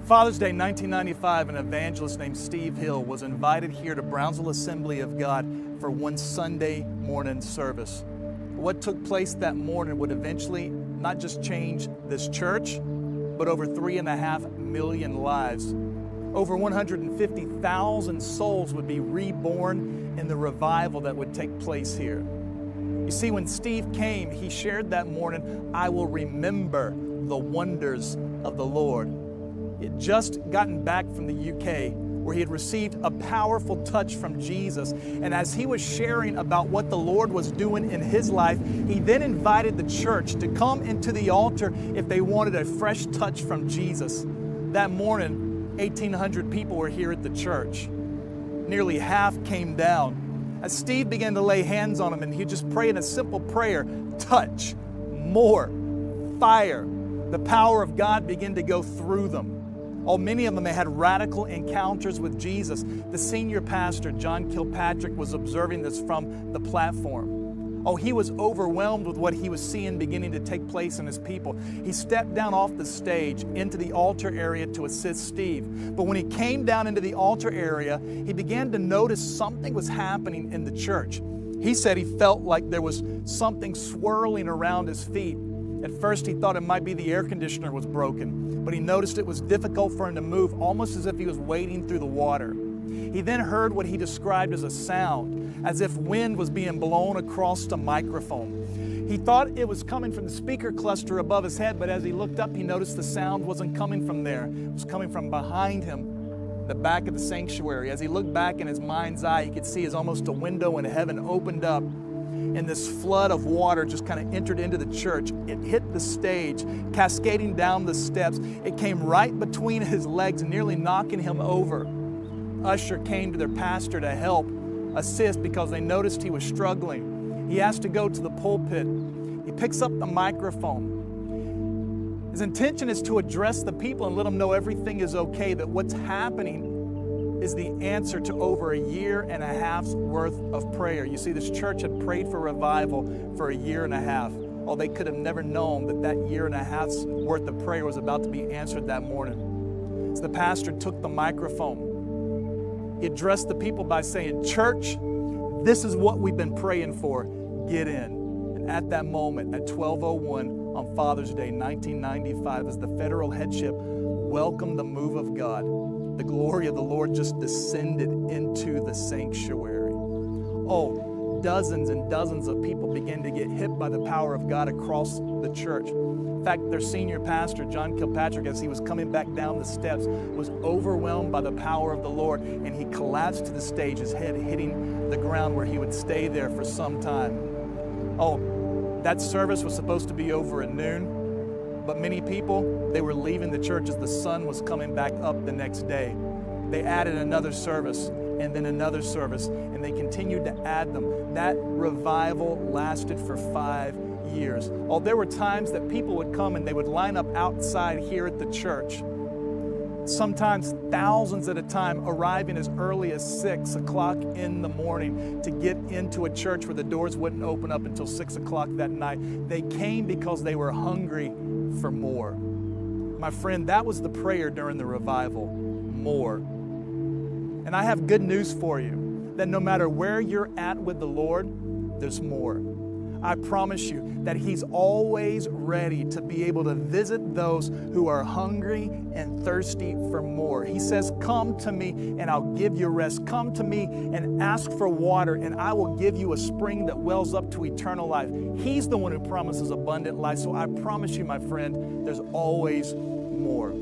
Father's Day 1995, an evangelist named Steve Hill was invited here to براونزڤيل Assembly of God for one Sunday morning service. What took place that morning would eventually not just change this church, but over 3.5 million lives. Over 150,000 souls would be reborn in the revival that would take place here. You see, when Steve came, he shared that morning, "I will remember the wonders of the Lord." He had just gotten back from the UK, where he had received a powerful touch from Jesus. And as he was sharing about what the Lord was doing in his life, he then invited the church to come into the altar if they wanted a fresh touch from Jesus. That morning, 1,800 people were here at the church. Nearly half came down. As Steve began to lay hands on them, and he'd just pray in a simple prayer, touch, more, fire. The power of God began to go through them. Oh, many of them had radical encounters with Jesus. The senior pastor, John Kilpatrick, was observing this from the platform. Oh, he was overwhelmed with what he was seeing beginning to take place in his people. He stepped down off the stage into the altar area to assist Steve. But when he came down into the altar area, he began to notice something was happening in the church. He said he felt like there was something swirling around his feet. At first, he thought it might be the air conditioner was broken, but he noticed it was difficult for him to move, almost as if he was wading through the water. He then heard what he described as a sound, as if wind was being blown across the microphone. He thought it was coming from the speaker cluster above his head, but as he looked up, he noticed the sound wasn't coming from there. It was coming from behind him, the back of the sanctuary. As he looked back in his mind's eye, he could see as almost a window in heaven opened up, and this flood of water just kind of entered into the church. It hit the stage, cascading down the steps. It came right between his legs, nearly knocking him over. Usher came to their pastor to help assist because they noticed he was struggling. He asked to go to the pulpit. He picks up the microphone. His intention is to address the people and let them know everything is okay, that what's happening is the answer to over 1.5 years worth of prayer. You see, this church had prayed for revival for 1.5 years. Oh, they could have never known that 1.5 years worth of prayer was about to be answered that morning. So the pastor took the microphone. He addressed the people by saying, "Church, this is what we've been praying for. Get in." And at that moment, at 12:01 on Father's Day 1995, as the federal headship welcomed the move of God, the glory of the Lord just descended into the sanctuary. Oh, dozens and dozens of people began to get hit by the power of God across the church. In fact, their senior pastor, John Kilpatrick, as he was coming back down the steps, was overwhelmed by the power of the Lord, and he collapsed to the stage, his head hitting the ground, where he would stay there for some time. Oh, that service was supposed to be over at noon. But many people, they were leaving the church as the sun was coming back up the next day. They added another service and then another service, and they continued to add them. That revival lasted for 5 years. Oh, there were times that people would come and they would line up outside here at the church. Sometimes thousands at a time, arriving as early as 6 o'clock in the morning to get into a church where the doors wouldn't open up until 6 o'clock that night. They came because they were hungry for more. My friend, that was the prayer during the revival, more. And I have good news for you, that no matter where you're at with the Lord, there's more. I promise you that He's always ready to be able to visit those who are hungry and thirsty for more. He says, "Come to me and I'll give you rest. Come to me and ask for water and I will give you a spring that wells up to eternal life." He's the one who promises abundant life. So I promise you, my friend, there's always more.